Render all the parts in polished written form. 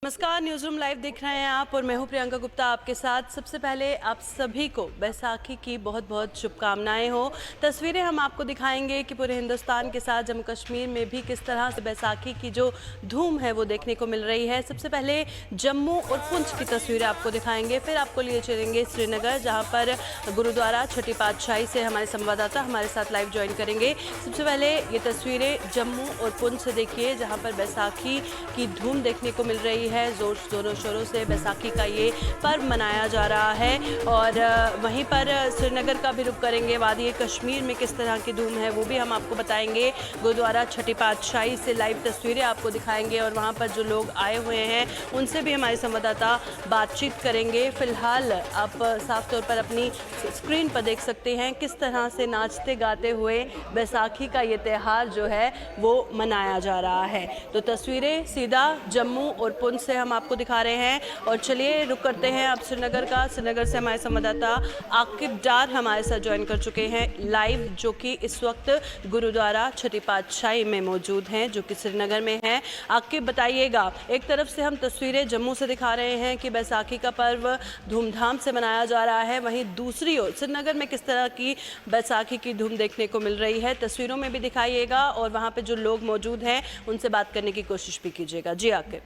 नमस्कार, news room live देख रहे हैं आप और मैं हूं प्रियंका गुप्ता आपके साथ। सबसे पहले आप सभी को बैसाखी की बहुत बहुत शुभकामनाएं हो। तस्वीरें हम आपको दिखाएंगे कि पूरे हिंदुस्तान के साथ जम्मू कश्मीर में भी किस तरह से बैसाखी की जो धूम है वो देखने को मिल रही है। सबसे पहले जम्मू और पुंछ की तस्वीरें आपको दिखाएंगे, फिर आपको लिए चलेंगे श्रीनगर, जहाँ पर गुरुद्वारा छठी पातशाही से हमारे संवाददाता हमारे साथ लाइव ज्वाइन करेंगे। सबसे पहले ये तस्वीरें जम्मू और पुंछ से देखिए, जहाँ पर बैसाखी की धूम देखने को मिल रही है। जोरों शोरों से बैसाखी का ये पर्व मनाया जा रहा है और वहीं पर श्रीनगर का भी रुख करेंगे। वादी कश्मीर में किस तरह की धूम है वो भी हम आपको बताएंगे। गुरुद्वारा छठी पातशाही से लाइव तस्वीरें आपको दिखाएंगे और वहाँ पर जो लोग आए हुए हैं उनसे भी हमारे संवाददाता बातचीत करेंगे। फिलहाल आप साफ तौर पर अपनी स्क्रीन पर देख सकते हैं किस तरह से नाचते गाते हुए बैसाखी का ये त्यौहार जो है वो मनाया जा रहा है। तो तस्वीरें सीधा जम्मू और पुंछ से हम आपको दिखा रहे हैं और चलिए रुक करते हैं अब श्रीनगर का। श्रीनगर से हमारे संवाददाता आकिब डार हमारे साथ ज्वाइन कर चुके हैं लाइव, जो कि इस वक्त गुरुद्वारा छठी पातशाही में मौजूद हैं, जो कि श्रीनगर में है। आकिब, बताइएगा, एक तरफ से हम तस्वीरें जम्मू से दिखा रहे हैं कि बैसाखी का पर्व धूमधाम से मनाया जा रहा है, वहीं दूसरी ओर श्रीनगर में किस तरह की बैसाखी की धूम देखने को मिल रही है, तस्वीरों में भी दिखाइएगा और वहाँ पे जो लोग मौजूद हैं उनसे बात करने की कोशिश भी कीजिएगा। जी आकिब।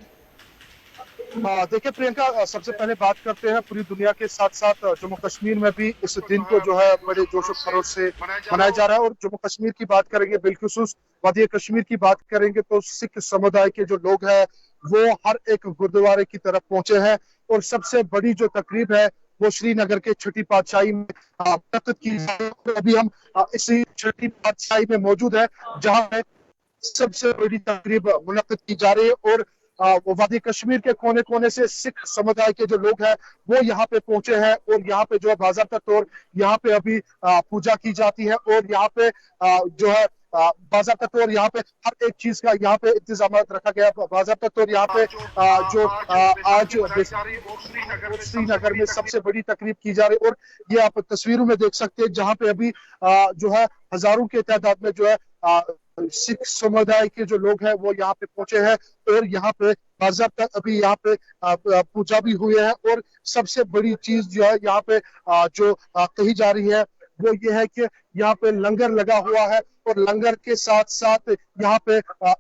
देखिए प्रियंका, सबसे पहले बात करते हैं पूरी दुनिया के साथ साथ जम्मू कश्मीर में भी इस दिन को जो है बड़े जोश और खरोश से मनाया जा रहा है। और जम्मू कश्मीर की बात करेंगे, बिलखुसूस वादी कश्मीर की बात करेंगे तो सिख समुदाय के जो लोग हैं वो हर एक गुरुद्वारे की तरफ पहुंचे हैं। और सबसे बड़ी जो तकरीब है वो श्रीनगर के छठी पातशाही में मुनक्किद की जा रही है। अभी हम इसी छठी पातशाही में मौजूद है, जहां पे सबसे बड़ी तकरीब मुनक्किद की जा रही है। और वो वादी कश्मीर के कोने कोने से सिख समुदाय के जो लोग हैं वो यहाँ पे पहुंचे हैं। और यहाँ पे जो है बाज़ाब्ता तौर यहाँ पे अभी पूजा की जाती है। और यहाँ पे जो है बाज़ाब्ता तौर यहाँ पे हर एक चीज का यहाँ पे इंतजाम रखा गया है। बाज़ाब्ता तौर यहाँ पे जो आज श्रीनगर में सबसे बड़ी तकरीब की जा रही है। और ये आप तस्वीरों में देख सकते हैं, जहाँ पे अभी जो है हजारों के तादाद में जो है सिख समुदाय के जो लोग हैं वो यहाँ पे पहुंचे हैं। और यहाँ पे बाज़ाब्ता अभी यहाँ पे पूजा भी हुई है। और सबसे बड़ी चीज जो है यहाँ पे जो कही जा रही है वो ये है कि यहाँ पे लंगर लगा हुआ है। और लंगर के साथ साथ यहाँ पे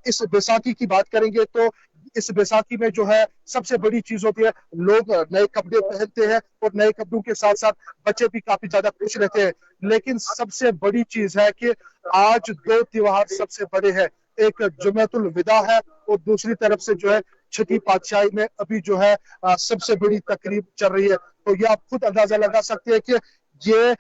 इस बैसाखी की बात करेंगे तो इस बैसाखी में जो है सबसे बड़ी चीज होती है, लोग नए कपड़े पहनते हैं और नए कपड़ों के साथ साथ बच्चे भी काफी ज्यादा खुश रहते हैं। लेकिन सबसे बड़ी चीज है कि आज दो त्योहार सबसे बड़े हैं, एक जुम्मतुल विदा है और दूसरी तरफ से जो है छठी पातशाही में अभी जो है सबसे बड़ी तकरीब चल रही है। तो ये आप खुद अंदाजा लगा सकते हैं कि ये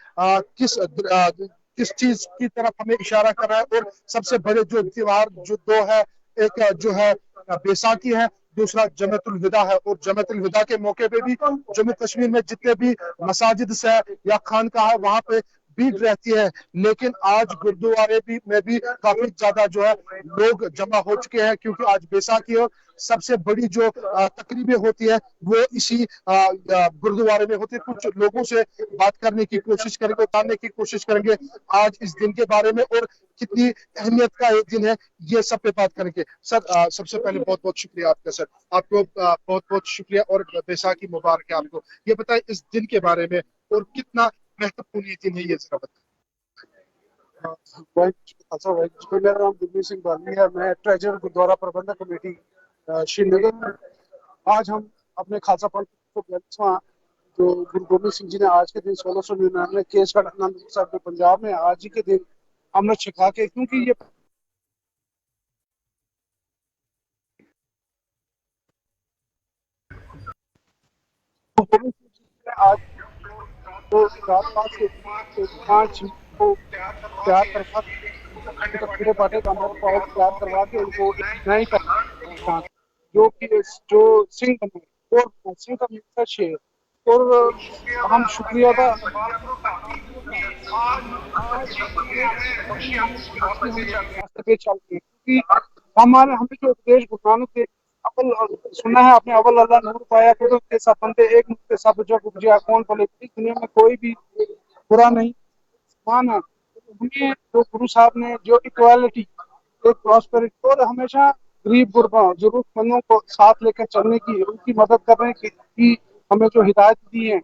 किस चीज की तरफ हमें इशारा कर रहा है। और सबसे बड़े जो त्योहार जो दो है, एक जो है बैसाखी है, दूसरा जमतुल विदा है। और जमतुल विदा के मौके पे भी जम्मू कश्मीर में जितने भी मसाजिद है या खानकाह है वहां पे भीड़ रहती है। लेकिन आज गुरुद्वारे भी में भी काफी ज्यादा जो है लोग जमा हो चुके हैं, क्योंकि आज बैसाखी और सबसे बड़ी जो तकरीबें होती है वो इसी गुरुद्वारे में होती है। कुछ लोगों से बात करने की कोशिश करेंगे, जानने की कोशिश करेंगे आज इस दिन के बारे में और कितनी अहमियत का एक दिन है, ये सब पे बात करेंगे। सर, सबसे पहले बहुत बहुत शुक्रिया आपका। सर, आपको बहुत बहुत शुक्रिया और बैसाखी मुबारक है आपको। ये बताएं इस दिन के बारे में और कितना महत्वपूर्ण ये दिन है, ये जरा बताएं। मेरा नाम गुरमीत सिंह बाली है। मैं ट्रेजर गुरुद्वारा प्रबंधक कमेटी श्रीनगर। आज हम अपने खालसा पंथ को 42वां जो गुरु गोबिंद सिंह जी ने आज के दिन 1699 केसगढ़ आनंदपुर साहब के पंजाब में आज ही के दिन अमृत छिका के, क्योंकि ये गोबिंद सिंह जी ने आज तो 4-5 को तैयार करवा पूरे पाटे का अमृत पाव तैयार करवा के उनको नई का जो कि जो सिंह बने और सिंह का मिलता शेर। और हम शुक्रिया का रास्ते पे चलते हैं, क्योंकि हमें जो उपदेश गुरु नानक के अव्वल सुना है आपने, अव्वल अल्लाह नूर पाया कुदरत के सब बंदे एक मुझसे सब जग उपजिया कौन भले। इस दुनिया में कोई भी बुरा नहीं, समान है। हमें जो गुरु साहब ने जो इक्वालिटी, एक प्रॉस्पेरिटी और हमेशा गरीब गुरबा जरूरतमंदों को साथ लेकर चलने की, उनकी मदद करने की हमें जो हिदायत दी है,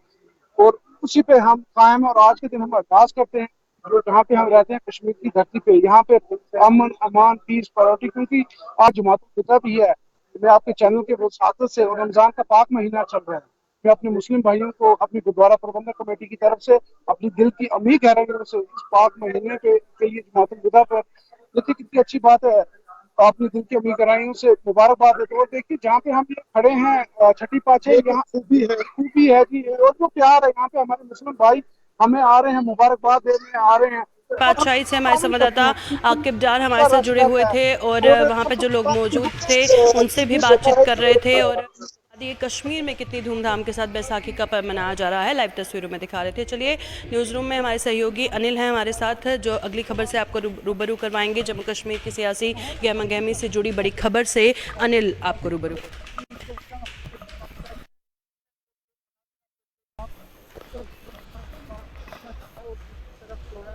और उसी पे हम कायम। और आज के दिन हम अरदास करते हैं जो जहाँ पे हम रहते हैं कश्मीर की धरती पे, यहाँ पे अमन, अमान, पीस, प्रायोरिटी, क्योंकि आज जुमातुल फितर भी है। मैं आपके चैनल के वसातत से, और रमजान का पाक महीना चल रहा है, मैं अपने मुस्लिम भाइयों को अपनी गुरुद्वारा प्रबंधक कमेटी की तरफ से अपनी दिल की अमीर गहराइयों से इस पाक महीने के लिए जुमातुल विदा पर, देखिए कितनी अच्छी बात है, अपनी दिल की अमीर गहराइयों से मुबारकबाद देते। और देखिए जहाँ पे हम ये खड़े हैं छठी पाचे, यहाँ खूबी है जी, और जो प्यार है यहाँ पे हमारे मुस्लिम भाई हमें आ रहे हैं, मुबारकबाद देने आ रहे हैं। पातशाही से हमारे संवाददाता आकिब डार हमारे साथ जुड़े हुए थे और वहाँ पे जो लोग मौजूद थे उनसे भी बातचीत कर रहे थे। और ये कश्मीर में कितनी धूमधाम के साथ बैसाखी का पर्व मनाया जा रहा है लाइव तस्वीरों में दिखा रहे थे। चलिए न्यूज़ रूम में हमारे सहयोगी अनिल हैं हमारे साथ, जो अगली खबर से आपको रूबरू करवाएंगे। जम्मू कश्मीर की सियासी गहमा गहमी से जुड़ी बड़ी खबर से अनिल आपको रूबरू।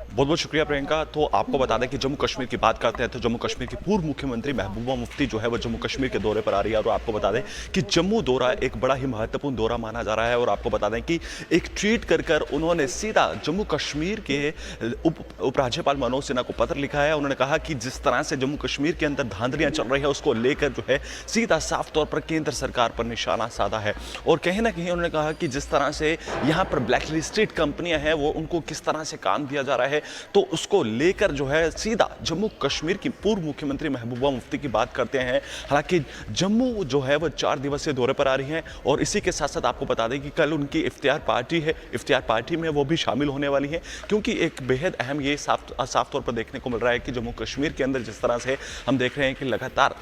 बहुत बहुत शुक्रिया प्रियंका। तो आपको बता दें कि जम्मू कश्मीर की बात करते हैं तो जम्मू कश्मीर की पूर्व मुख्यमंत्री महबूबा मुफ्ती जो है वो जम्मू कश्मीर के दौरे पर आ रही है। और आपको बता दें कि जम्मू दौरा एक बड़ा ही महत्वपूर्ण दौरा माना जा रहा है। और आपको बता दें कि एक ट्वीट कर उन्होंने सीधा जम्मू कश्मीर के उपराज्यपाल मनोज सिन्हा को पत्र लिखा है। उन्होंने कहा कि जिस तरह से जम्मू कश्मीर के अंदर धांधलियां चल रही है उसको लेकर जो है सीधा साफ तौर पर केंद्र सरकार पर निशाना साधा है। और कहीं ना कहीं उन्होंने कहा कि जिस तरह से यहाँ पर ब्लैक लिस्टेड कंपनियां हैं वो उनको किस तरह से काम दिया जा रहा है, तो उसको लेकर जो है सीधा जम्मू कश्मीर की पूर्व मुख्यमंत्री महबूबा मुफ्ती की बात करते हैं। हालांकि जम्मू जो है वो 4 दिवसीय दौरे पर आ रही हैं और इसी के साथ साथ आपको बता दें कि कल उनकी इफ्तियार पार्टी है, इफ्तियार पार्टी में वो भी शामिल होने वाली है। क्योंकि एक बेहद अहम ये साफ तौर पर देखने को मिल रहा है कि जम्मू कश्मीर के अंदर जिस तरह से हम देख रहे हैं कि लगातार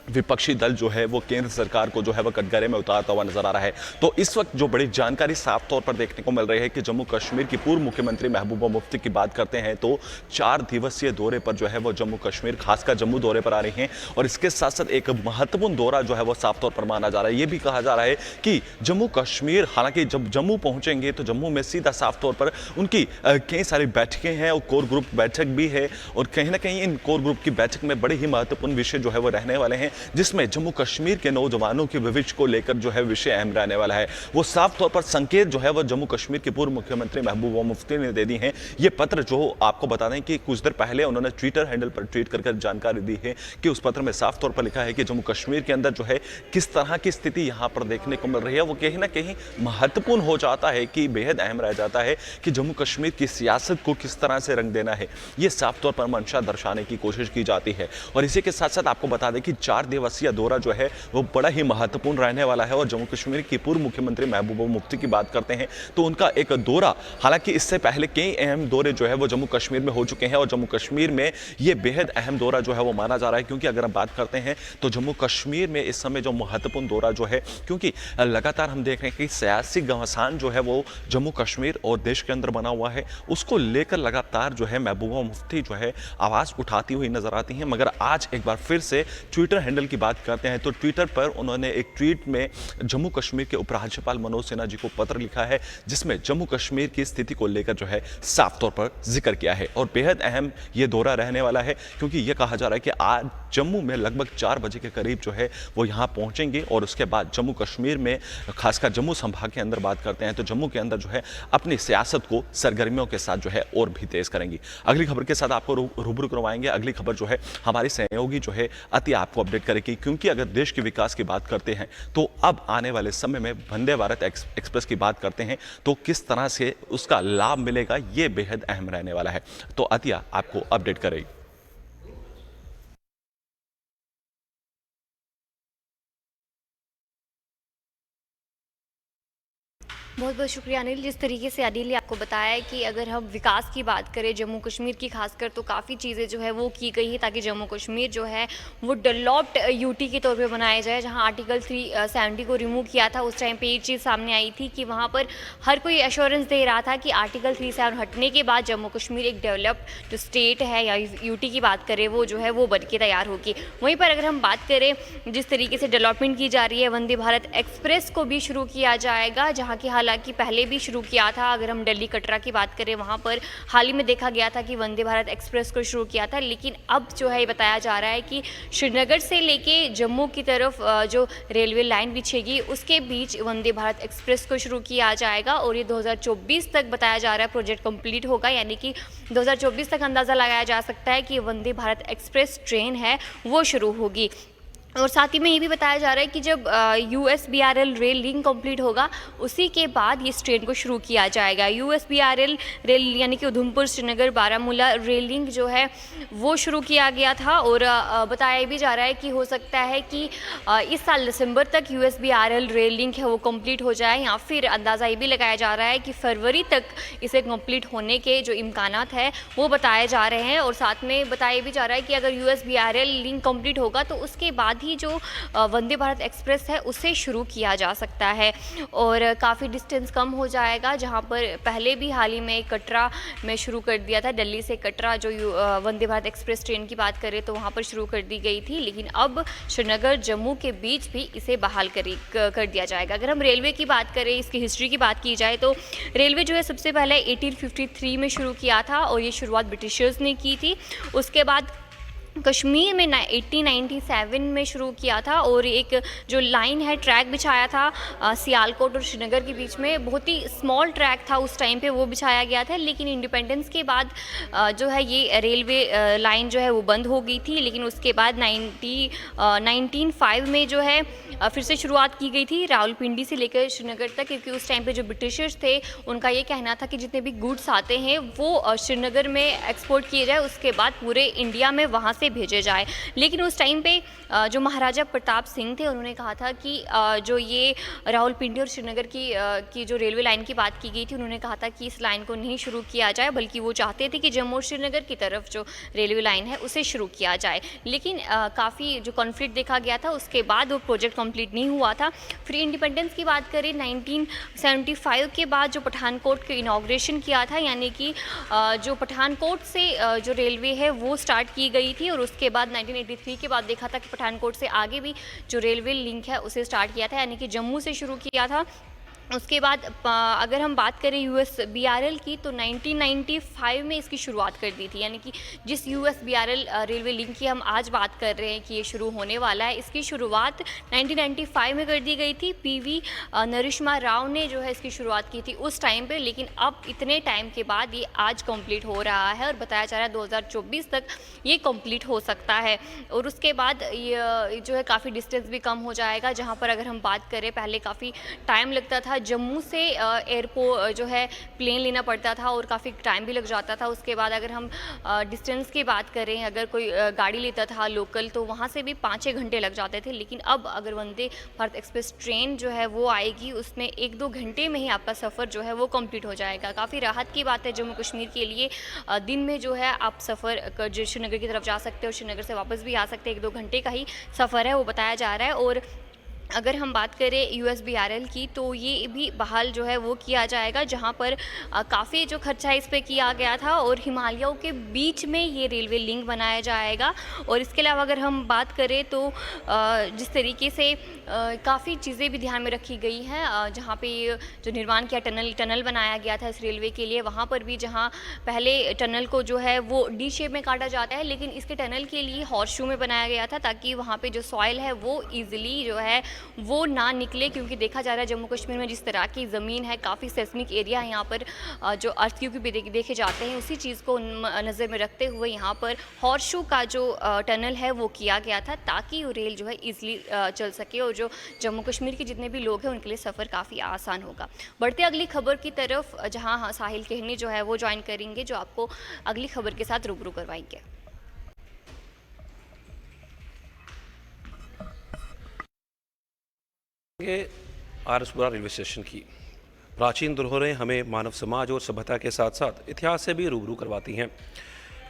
विपक्षी दल जो है वो केंद्र सरकार को जो है वो कटघरे में उतारता हुआ नजर आ रहा है। तो इस वक्त जो बड़ी जानकारी साफ तौर पर देखने को मिल रही है कि जम्मू कश्मीर की पूर्व मुख्यमंत्री महबूबा मुफ्ती की बात करते हैं तो 4 दिवसीय दौरे पर जो है वो जम्मू कश्मीर खासकर जम्मू दौरे पर आ रही हैं। और इसके साथ साथ एक महत्वपूर्ण दौरा जो है वो साफ तौर पर माना जा रहा है। ये भी कहा जा रहा है कि जम्मू कश्मीर, हालांकि जब जम्मू पहुंचेंगे तो जम्मू में सीधा साफ तौर पर उनकी कई सारी बैठकें हैं और कोर ग्रुप बैठक भी है। और कहीं ना कहीं इन कोर ग्रुप की बैठक में बड़े ही महत्वपूर्ण विषय जो है वो रहने वाले हैं, जिसमें जम्मू कश्मीर के नौजवानों के भविष्य को लेकर जो है विषय अहम रहने वाला है। वो साफ तौर पर संकेत जो है वो जम्मू कश्मीर के पूर्व मुख्यमंत्री महबूबा मुफ्ती ने दे दी हैं। ये पत्र जो आपको बता दें कि कुछ देर पहले उन्होंने ट्विटर हैंडल पर ट्वीट कर जानकारी दी है कि उस पत्र में साफ तौर पर लिखा है कि जम्मू कश्मीर के अंदर जो है किस तरह की स्थिति यहाँ पर देखने को मिल रही है वो कहीं ना कहीं महत्वपूर्ण हो जाता है, कि बेहद अहम रह जाता है कि जम्मू कश्मीर की सियासत को किस तरह से रंग देना है। ये साफ तौर पर मंशा दर्शाने की कोशिश की जाती है। और इसी के साथ साथ आपको बता दें कि 4 दिवसीय दौरा जो है वो बड़ा ही महत्वपूर्ण रहने वाला है। और जम्मू कश्मीर की पूर्व मुख्यमंत्री महबूबा मुफ्ती की बात करते हैं तो उनका एक दौरा, हालांकि इससे पहले कई अहम दौरे जो है वो जम्मू कश्मीर में हो चुके हैं और जम्मू कश्मीर में ये बेहद अहम दौरा जो है वो माना जा रहा है। क्योंकि अगर हम बात करते हैं तो जम्मू कश्मीर में इस समय जो महत्वपूर्ण दौरा जो है, क्योंकि लगातार हम देख रहे हैं कि सियासी घमासान जो है वो जम्मू कश्मीर और देश के अंदर बना हुआ है, उसको लेकर लगातार जो है महबूबा मुफ्ती जो है आवाज़ उठाती हुई नजर आती हैं। मगर आज एक बार फिर से ट्विटर हैंडल की बात करते हैं तो ट्विटर पर उन्होंने एक ट्वीट में जम्मू कश्मीर के उपराज्यपाल मनोज सिन्हा जी को पत्र लिखा है, जिसमें जम्मू कश्मीर की स्थिति को लेकर जो है साफ तौर पर जिक्र किया है। और बेहद अहम ये दौरा रहने वाला है, क्योंकि ये कहा जा रहा है कि आज जम्मू में लगभग 4 बजे के करीब जो है वो यहाँ पहुंचेंगे और उसके बाद जम्मू कश्मीर में, खासकर जम्मू संभाग के अंदर बात करते हैं तो जम्मू के अंदर जो है अपनी सियासत को सरगर्मियों के साथ जो है और भी तेज करेंगी। अगली खबर के साथ आपको रूबरू करवाएंगे। अगली खबर जो है हमारी सहयोगी जो है अति आपको अपडेट करेगी, क्योंकि अगर देश के विकास की बात करते हैं तो अब आने वाले समय में वंदे भारत एक्सप्रेस की बात करते हैं तो किस तरह से उसका लाभ मिलेगा ये बेहद अहम रहने वाला है। तो अतिया आपको अपडेट करेगी। बहुत बहुत शुक्रिया अनिल। जिस तरीके से अनिल ने आपको बताया है कि अगर हम विकास की बात करें जम्मू कश्मीर की खासकर, तो काफ़ी चीज़ें जो है वो की गई हैं ताकि जम्मू कश्मीर जो है वो डेवलप्ड यूटी के तौर पे बनाया जाए। जहां आर्टिकल 370 को रिमूव किया था उस टाइम पे ये चीज़ सामने आई थी कि वहां पर हर कोई एश्योरेंस दे रहा था कि आर्टिकल 37 हटने के बाद जम्मू कश्मीर एक डेवलप्ड जो स्टेट है या यूटी की बात करें वो जो है वो बन के तैयार होगी। वहीं पर अगर हम बात करें जिस तरीके से डेवलपमेंट की जा रही है, वंदे भारत एक्सप्रेस को भी शुरू किया जाएगा, जहाँ की हालांकि हालांकि पहले भी शुरू किया था। अगर हम दिल्ली कटरा की बात करें, वहाँ पर हाल ही में देखा गया था कि वंदे भारत एक्सप्रेस को शुरू किया था, लेकिन अब जो है बताया जा रहा है कि श्रीनगर से लेके जम्मू की तरफ जो रेलवे लाइन बिछेगी उसके बीच वंदे भारत एक्सप्रेस को शुरू किया जाएगा और ये 2024 तक बताया जा रहा है प्रोजेक्ट कंप्लीट होगा, यानी कि 2024 तक अंदाज़ा लगाया जा सकता है कि वंदे भारत एक्सप्रेस ट्रेन है वो शुरू होगी। और साथ ही में ये भी बताया जा रहा है कि जब USBRL रेल लिंक कंप्लीट होगा उसी के बाद इस ट्रेन को शुरू किया जाएगा। USBRL रेल यानी कि उधमपुर श्रीनगर बारामूला रेल लिंक जो है वो शुरू किया गया था और बताया भी जा रहा है कि हो सकता है कि इस साल दिसंबर तक USBRL रेल लिंक है वो कंप्लीट हो जाए, या फिर अंदाज़ा ये भी लगाया जा रहा है कि फरवरी तक इसे कंप्लीट होने के जो इम्कानात है वो बताए जा रहे हैं। और साथ में बताया भी जा रहा है कि अगर USBRL लिंक कंप्लीट होगा तो उसके बाद ही जो वंदे भारत एक्सप्रेस है उसे शुरू किया जा सकता है और काफ़ी डिस्टेंस कम हो जाएगा। जहां पर पहले भी हाल ही में कटरा में शुरू कर दिया था, दिल्ली से कटरा जो वंदे भारत एक्सप्रेस ट्रेन की बात करें तो वहां पर शुरू कर दी गई थी, लेकिन अब श्रीनगर जम्मू के बीच भी इसे बहाल कर दिया जाएगा। अगर हम रेलवे की बात करें, इसकी हिस्ट्री की बात की जाए तो रेलवे जो है सबसे पहले 1853 में शुरू किया था और ये शुरुआत ब्रिटिशर्स ने की थी। उसके बाद कश्मीर में 1897 में शुरू किया था और एक जो लाइन है ट्रैक बिछाया था सियालकोट और श्रीनगर के बीच में, बहुत ही स्मॉल ट्रैक था उस टाइम पे वो बिछाया गया था। लेकिन इंडिपेंडेंस के बाद जो है ये रेलवे लाइन जो है वो बंद हो गई थी, लेकिन उसके बाद 1905 में जो है फिर से शुरुआत की गई थी रावलपिंडी से लेकर श्रीनगर तक, क्योंकि उस टाइम पे जो ब्रिटिशर्स थे उनका ये कहना था कि जितने भी गुड्स आते हैं वो श्रीनगर में एक्सपोर्ट किए जाए, उसके बाद पूरे इंडिया में वहाँ से भेजे जाए। लेकिन उस टाइम पे जो महाराजा प्रताप सिंह थे उन्होंने कहा था कि जो ये रावलपिंडी और श्रीनगर की जो रेलवे लाइन की बात की गई थी, उन्होंने कहा था कि इस लाइन को नहीं शुरू किया जाए, बल्कि वो चाहते थे कि जम्मू और श्रीनगर की तरफ जो रेलवे लाइन है उसे शुरू किया जाए। लेकिन काफ़ी जो कॉन्फ्लिक्ट देखा गया था उसके बाद वो प्रोजेक्ट कंप्लीट नहीं हुआ था। फिर इंडिपेंडेंस की बात करें 1975 के बाद जो पठानकोट के इनॉग्रेशन किया था, यानी कि जो पठानकोट से जो रेलवे है वो स्टार्ट की गई थी और उसके बाद 1983 के बाद देखा था कि पठानकोट से आगे भी जो रेलवे लिंक है उसे स्टार्ट किया था, यानी कि जम्मू से शुरू किया था। उसके बाद अगर हम बात करें USBRL की तो 1995 में इसकी शुरुआत कर दी थी, यानी कि जिस USBRL रेलवे लिंक की हम आज बात कर रहे हैं कि ये शुरू होने वाला है, इसकी शुरुआत 1995 में कर दी गई थी। PV नरसिम्हा राव ने जो है इसकी शुरुआत की थी उस टाइम पे, लेकिन अब इतने टाइम के बाद ये आज कंप्लीट हो रहा है और बताया जा रहा है 2024 तक ये कंप्लीट हो सकता है। और उसके बाद ये जो है काफ़ी डिस्टेंस भी कम हो जाएगा, जहाँ पर अगर हम बात करें पहले काफ़ी टाइम लगता था, जम्मू से एयरपोर्ट जो है प्लेन लेना पड़ता था और काफ़ी टाइम भी लग जाता था। उसके बाद अगर हम डिस्टेंस की बात करें, अगर कोई गाड़ी लेता था लोकल तो वहाँ से भी 5-6 घंटे लग जाते थे, लेकिन अब अगर वंदे भारत एक्सप्रेस ट्रेन जो है वो आएगी उसमें 1-2 घंटे में ही आपका सफ़र जो है वो कंप्लीट हो जाएगा। काफ़ी राहत की बात है जम्मू कश्मीर के लिए। दिन में जो है आप सफ़र जो श्रीनगर की तरफ जा सकते हो, श्रीनगर से वापस भी आ सकते हैं, 1-2 घंटे का ही सफ़र है वो बताया जा रहा है। और अगर हम बात करें USBRL की तो ये भी बहाल जो है वो किया जाएगा, जहाँ पर काफ़ी जो खर्चा इस पे किया गया था और हिमालयों के बीच में ये रेलवे लिंक बनाया जाएगा। और इसके अलावा अगर हम बात करें तो जिस तरीके से काफ़ी चीज़ें भी ध्यान में रखी गई हैं, जहाँ पे जो निर्माण किया टनल बनाया गया था इस रेलवे के लिए, वहाँ पर भी जहाँ पहले टनल को जो है वो D शेप में काटा जाता है, लेकिन इसके टनल के लिए हॉर्सशू में बनाया गया था ताकि वहाँ पे जो सॉइल है वो ईजिली जो है वो ना निकले, क्योंकि देखा जा रहा है जम्मू कश्मीर में जिस तरह की ज़मीन है, काफ़ी सेस्मिक एरिया है यहाँ पर, जो अर्थक्वेक भी देखे जाते हैं, उसी चीज़ को नज़र में रखते हुए यहाँ पर हॉर्सशू का जो टनल है वो किया गया था ताकि वो रेल जो है ईजिली चल सके और जो जम्मू कश्मीर के जितने भी लोग हैं उनके लिए सफ़र काफ़ी आसान होगा। बढ़ते अगली खबर की तरफ, जहाँ साहिल कहनी जो है वो ज्वाइन करेंगे, जो आपको अगली खबर के साथ रूबरू करवाएंगे। आरएसपुरा रेलवे स्टेशन की प्राचीन धरोहरें हमें मानव समाज और सभ्यता के साथ साथ इतिहास से भी रूबरू करवाती हैं।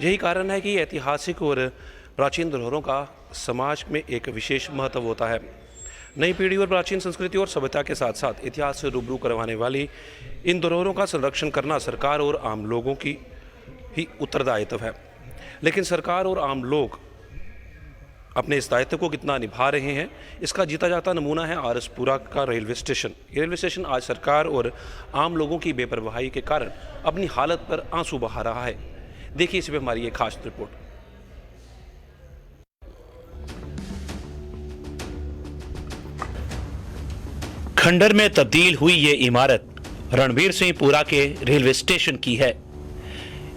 यही कारण है कि ऐतिहासिक और प्राचीन धरोहरों का समाज में एक विशेष महत्व होता है। नई पीढ़ी और प्राचीन संस्कृति और सभ्यता के साथ साथ इतिहास से रूबरू करवाने वाली इन धरोहरों का संरक्षण करना सरकार और आम लोगों की ही उत्तरदायित्व है। लेकिन सरकार और आम लोग अपने इस दायित्व को कितना निभा रहे हैं, इसका जीता जाता नमूना है आरएसपुरा का रेलवे स्टेशन। ये रेलवे स्टेशन आज सरकार और आम लोगों की बेपरवाही के कारण अपनी हालत पर आंसू बहा रहा है। देखिए इस पर हमारी एक खास रिपोर्ट। खंडर में तब्दील हुई ये इमारत रणवीर सिंहपुरा के रेलवे स्टेशन की है।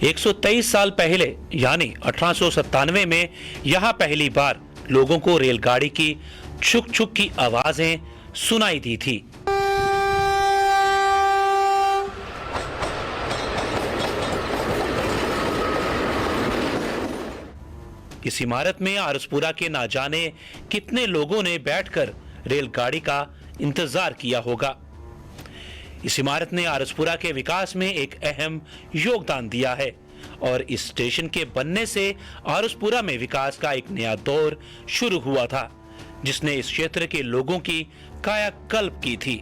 123 साल पहले यानी 1897 में यहां पहली बार लोगों को रेलगाड़ी की छुक छुक की आवाजें सुनाई दी थी। इस इमारत में आरएसपुरा के ना जाने कितने लोगों ने बैठकर रेलगाड़ी का इंतजार किया होगा। इस इमारत ने आरएसपुरा के विकास में एक अहम योगदान दिया है और इस स्टेशन के बनने से आरएसपुरा में विकास का एक नया दौर शुरू हुआ था, जिसने इस क्षेत्र के लोगों की कायाकल्प की थी।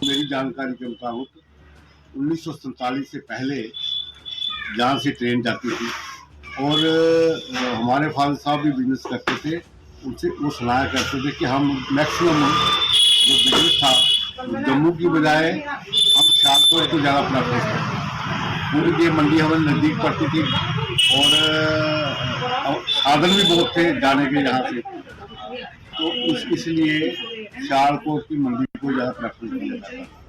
मेरी जानकारी के मुताबिक 1947 से पहले यहाँ से ट्रेन जाती थी और हमारे फादर साहब भी बिजनेस करते थे। उनसे वो सुनाया करते थे कि हम मैक्सिमम जो बिजनेस था जम्मू की बजाय हम सियालकोट को ज़्यादा प्रेफरेंस करते। पूरी ये मंडी हमें नज़दीक पड़ती थी और साधन भी बहुत थे जाने के यहाँ से, तो इसलिए सियालकोट की मंडी को ज़्यादा प्रेफरेंस दिया जाता है।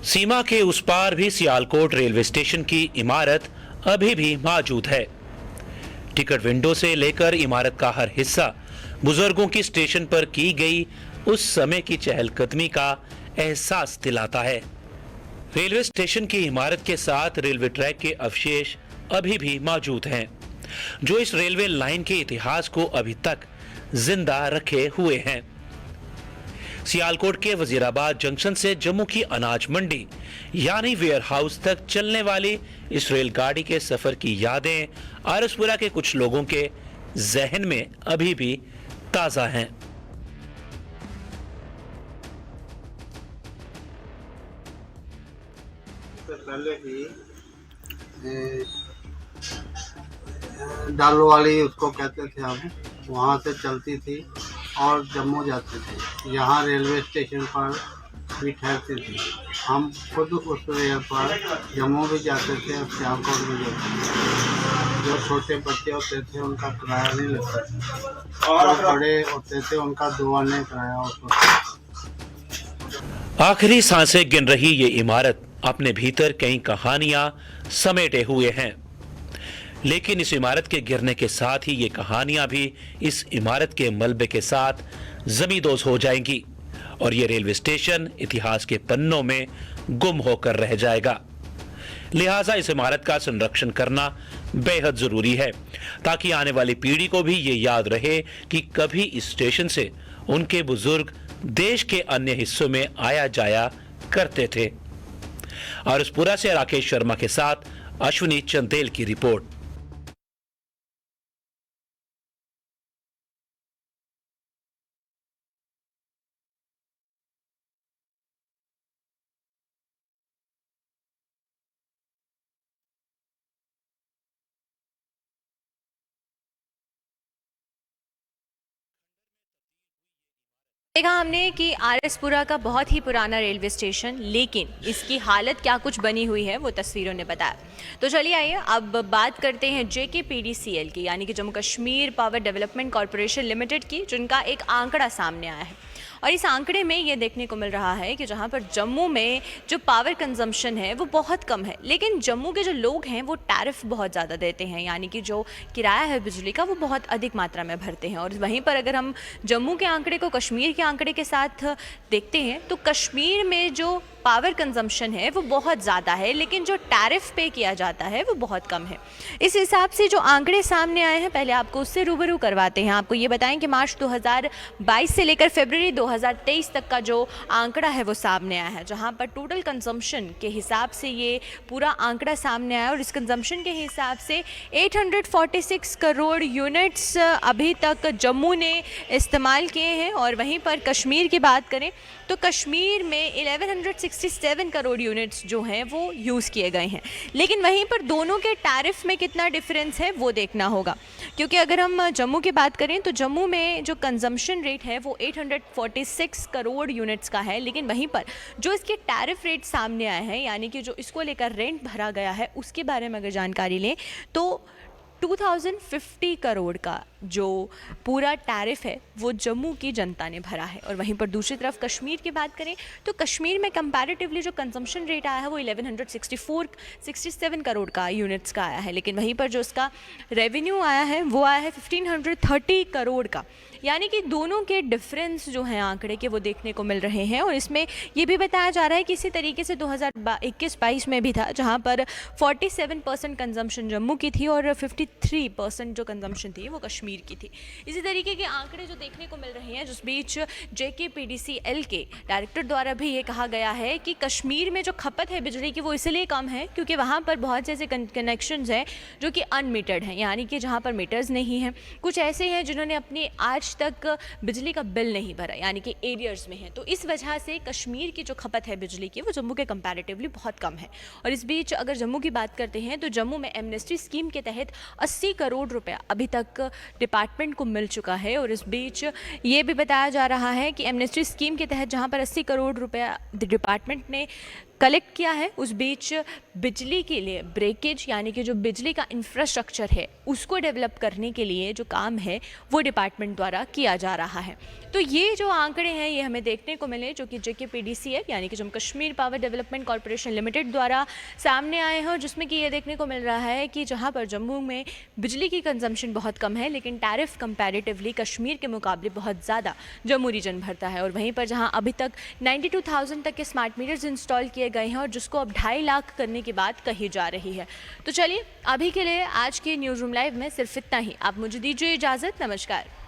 सीमा के उस पार भी सियालकोट रेलवे स्टेशन की इमारत अभी भी मौजूद है। टिकट विंडो से लेकर इमारत का हर हिस्सा बुजुर्गों की स्टेशन पर की गई उस समय की चहलकदमी का एहसास दिलाता है। रेलवे स्टेशन की इमारत के साथ रेलवे ट्रैक के अवशेष अभी भी मौजूद हैं, जो इस रेलवे लाइन के इतिहास को अभी तक जिंदा रखे हुए हैं। सियालकोट के वजीराबाद जंक्शन से जम्मू की अनाज मंडी यानी वेयर हाउस तक चलने वाली इस रेलगाड़ी के सफर की यादें आरएसपुरा के कुछ लोगों के जहन में अभी भी ताजा हैं। पहले भी डालो वाली उसको कहते थे हम, वहाँ से चलती थी और जम्मू जाते थे। यहाँ रेलवे स्टेशन पर भी ठहरती थी। हम खुद उस रेल पर जम्मू भी जाते थे और सियालकोट भी जाते थे। जो छोटे बच्चे होते थे उनका किराया नहीं लगता था और बड़े होते थे उनका 2 आने किराया होता था। आखिरी सांसें गिन रही ये इमारत अपने भीतर कई कहानियां समेटे हुए हैं, लेकिन इस इमारत के गिरने के साथ ही ये कहानियां भी इस इमारत के मलबे के साथ जमींदोज हो जाएंगी और ये रेलवे स्टेशन इतिहास के पन्नों में गुम होकर रह जाएगा। लिहाजा इस इमारत का संरक्षण करना बेहद जरूरी है, ताकि आने वाली पीढ़ी को भी ये याद रहे कि कभी इस स्टेशन से उनके बुजुर्ग देश के अन्य हिस्सों में आया जाया करते थे। आरएसपुरा से राकेश शर्मा के साथ अश्विनी चंदेल की रिपोर्ट। देखा हमने कि आरएसपुरा का बहुत ही पुराना रेलवे स्टेशन, लेकिन इसकी हालत क्या कुछ बनी हुई है वो तस्वीरों ने बताया। तो चलिए आइए अब बात करते हैं JKPDCL की, यानी कि Jammu Kashmir power development corporation limited की, जिनका एक आंकड़ा सामने आया है। और इस आंकड़े में ये देखने को मिल रहा है कि जहाँ पर जम्मू में जो पावर कंजम्पशन है वो बहुत कम है, लेकिन जम्मू के जो लोग हैं वो टैरिफ बहुत ज़्यादा देते हैं, यानी कि जो किराया है बिजली का वो बहुत अधिक मात्रा में भरते हैं। और वहीं पर अगर हम जम्मू के आंकड़े को कश्मीर के आंकड़े के साथ देखते हैं तो कश्मीर में जो पावर कंजम्पशन है वो बहुत ज़्यादा है, लेकिन जो टैरिफ पे किया जाता है वो बहुत कम है। इस हिसाब से जो आंकड़े सामने आए हैं, पहले आपको उससे रूबरू करवाते हैं। आपको ये बताएं कि मार्च 2022 से लेकर फरवरी 2023 तक का जो आंकड़ा है वो सामने आया है, जहां पर टोटल कंजम्पशन के हिसाब से ये पूरा आंकड़ा सामने आया और इस कंजम्पशन के हिसाब से 846 करोड़ यूनिट्स अभी तक जम्मू ने इस्तेमाल किए हैं। और वहीं पर कश्मीर की बात करें तो कश्मीर में 1167 करोड़ यूनिट्स जो हैं वो यूज़ किए गए हैं। लेकिन वहीं पर दोनों के टैरिफ में कितना डिफरेंस है वो देखना होगा, क्योंकि अगर हम जम्मू की बात करें तो जम्मू में जो कंजम्पशन रेट है वो 846 करोड़ यूनिट्स का है, लेकिन वहीं पर जो इसके टैरिफ रेट सामने आए हैं, यानी कि जो इसको लेकर रेंट भरा गया है, उसके बारे में अगर जानकारी लें तो 2050 करोड़ का जो पूरा टैरिफ है वो जम्मू की जनता ने भरा है। और वहीं पर दूसरी तरफ कश्मीर की बात करें तो कश्मीर में कंपैरेटिवली जो कंजम्पशन रेट आया है वो 1167 करोड़ का यूनिट्स का आया है, लेकिन वहीं पर जो उसका रेवेन्यू आया है वो आया है 1530 करोड़ का। यानी कि दोनों के डिफरेंस जो हैं आंकड़े के वो देखने को मिल रहे हैं। और इसमें ये भी बताया जा रहा है कि इसी तरीके से 2021-22 में भी था, जहां पर 47% कंजम्पशन जम्मू की थी और 53% जो कंजम्पशन थी वो कश्मीर की थी। इसी तरीके के आंकड़े जो देखने को मिल रहे हैं, जिस बीच JKPDCL के डायरेक्टर द्वारा भी ये कहा गया है कि कश्मीर में जो खपत है बिजली की वो इसलिए कम है क्योंकि वहाँ पर बहुत से ऐसे कनेक्शंस हैं जो कि अनमीटर्ड हैं, यानी कि जहाँ पर मीटर्स नहीं हैं। कुछ ऐसे हैं जिन्होंने अपनी आज तक बिजली का बिल नहीं भरा, यानी कि एरियर्स में है। तो इस वजह से कश्मीर की जो खपत है बिजली की वो जम्मू के कंपैरेटिवली बहुत कम है। और इस बीच अगर जम्मू की बात करते हैं तो जम्मू में एमनेस्टी स्कीम के तहत 80 करोड़ रुपया अभी तक डिपार्टमेंट को मिल चुका है। और इस बीच ये भी बताया जा रहा है कि एमनेस्टी स्कीम के तहत जहाँ पर 80 करोड़ रुपया डिपार्टमेंट ने कलेक्ट किया है, उस बीच बिजली के लिए ब्रेकेज, यानी कि जो बिजली का इंफ्रास्ट्रक्चर है उसको डेवलप करने के लिए जो काम है वो डिपार्टमेंट द्वारा किया जा रहा है। तो ये जो आंकड़े हैं ये हमें देखने को मिले, जो कि JKPDCL यानी कि Jammu Kashmir power development corporation limited द्वारा सामने आए हैं, और जिसमें कि ये देखने को मिल रहा है कि जहाँ पर जम्मू में बिजली की कंजम्पशन बहुत कम है, लेकिन टैरिफ कंपैरेटिवली कश्मीर के मुकाबले बहुत ज़्यादा जम्मू रीजन भरता है। और वहीं पर जहाँ अभी तक 92,000 तक के स्मार्ट मीटर्स इंस्टॉल किए गए हैं और जिसको अब 2.5 लाख करने की बात कही जा रही है। तो चलिए अभी के लिए आज के न्यूज़ रूम लाइव में सिर्फ इतना ही। आप मुझे दीजिए इजाज़त। नमस्कार।